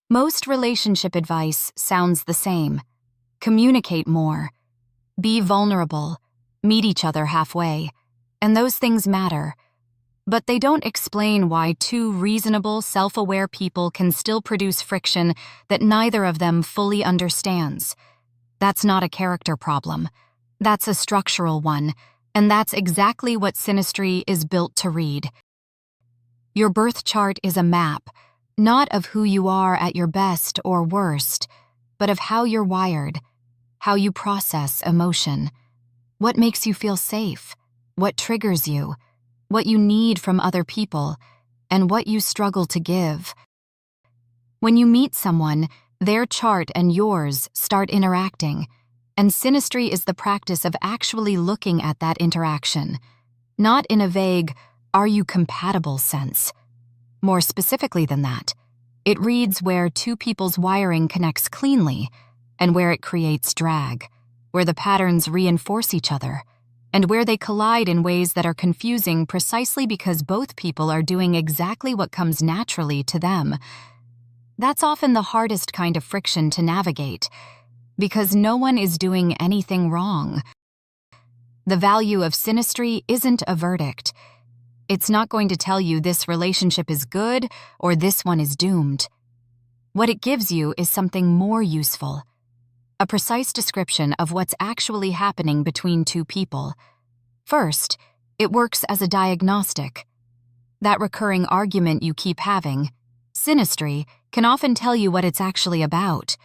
Most relationship advice sounds the same. Communicate more. Be vulnerable. Meet each other halfway. And those things matter. But they don't explain why two reasonable, self-aware people can still produce friction that neither of them fully understands. That's not a character problem. That's a structural one, and that's exactly what Synastry is built to read. Your birth chart is a map, not of who you are at your best or worst, but of how you're wired, how you process emotion, what makes you feel safe, what triggers you, what you need from other people, and what you struggle to give. When you meet someone, their chart and yours start interacting, and Synastry is the practice of actually looking at that interaction, not in a vague, "are you compatible" sense. More specifically than that, it reads where two people's wiring connects cleanly and where it creates drag, where the patterns reinforce each other, and where they collide in ways that are confusing precisely because both people are doing exactly what comes naturally to them. That's often the hardest kind of friction to navigate, because no one is doing anything wrong. The value of Synastry isn't a verdict. It's not going to tell you this relationship is good or this one is doomed. What it gives you is something more useful. A precise description of what's actually happening between two people. First, it works as a diagnostic. That recurring argument you keep having, Synastry, can often tell you what it's actually about,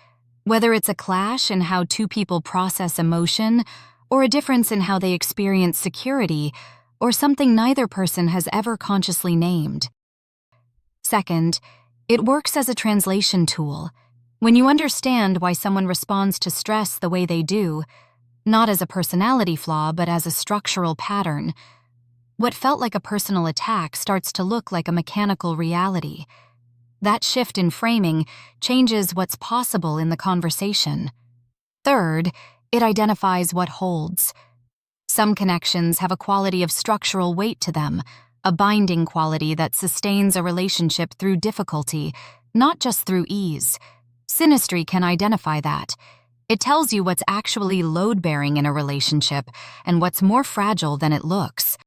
whether it's a clash in how two people process emotion, or a difference in how they experience security, or something neither person has ever consciously named. Second, it works as a translation tool. When you understand why someone responds to stress the way they do, not as a personality flaw but as a structural pattern, what felt like a personal attack starts to look like a mechanical reality. That shift in framing changes what's possible in the conversation. Third, it identifies what holds. Some connections have a quality of structural weight to them, a binding quality that sustains a relationship through difficulty, not just through ease. Synastry can identify that. It tells you what's actually load-bearing in a relationship and what's more fragile than it looks.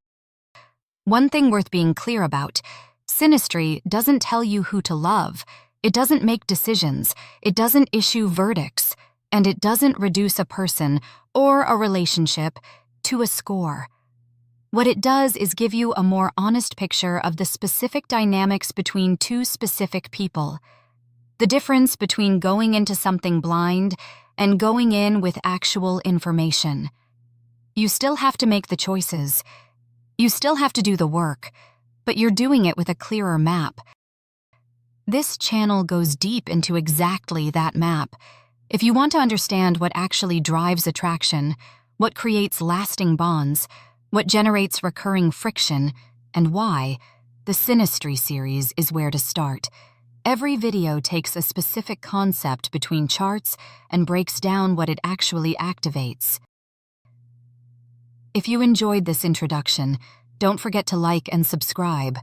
One thing worth being clear about, Synastry doesn't tell you who to love, it doesn't make decisions, it doesn't issue verdicts, and it doesn't reduce a person or a relationship to a score. What it does is give you a more honest picture of the specific dynamics between two specific people. The difference between going into something blind and going in with actual information. You still have to make the choices. You still have to do the work, but you're doing it with a clearer map. This channel goes deep into exactly that map. If you want to understand what actually drives attraction, what creates lasting bonds, what generates recurring friction, and why, the Synastry series is where to start. Every video takes a specific concept between charts and breaks down what it actually activates. If you enjoyed this introduction, don't forget to like and subscribe.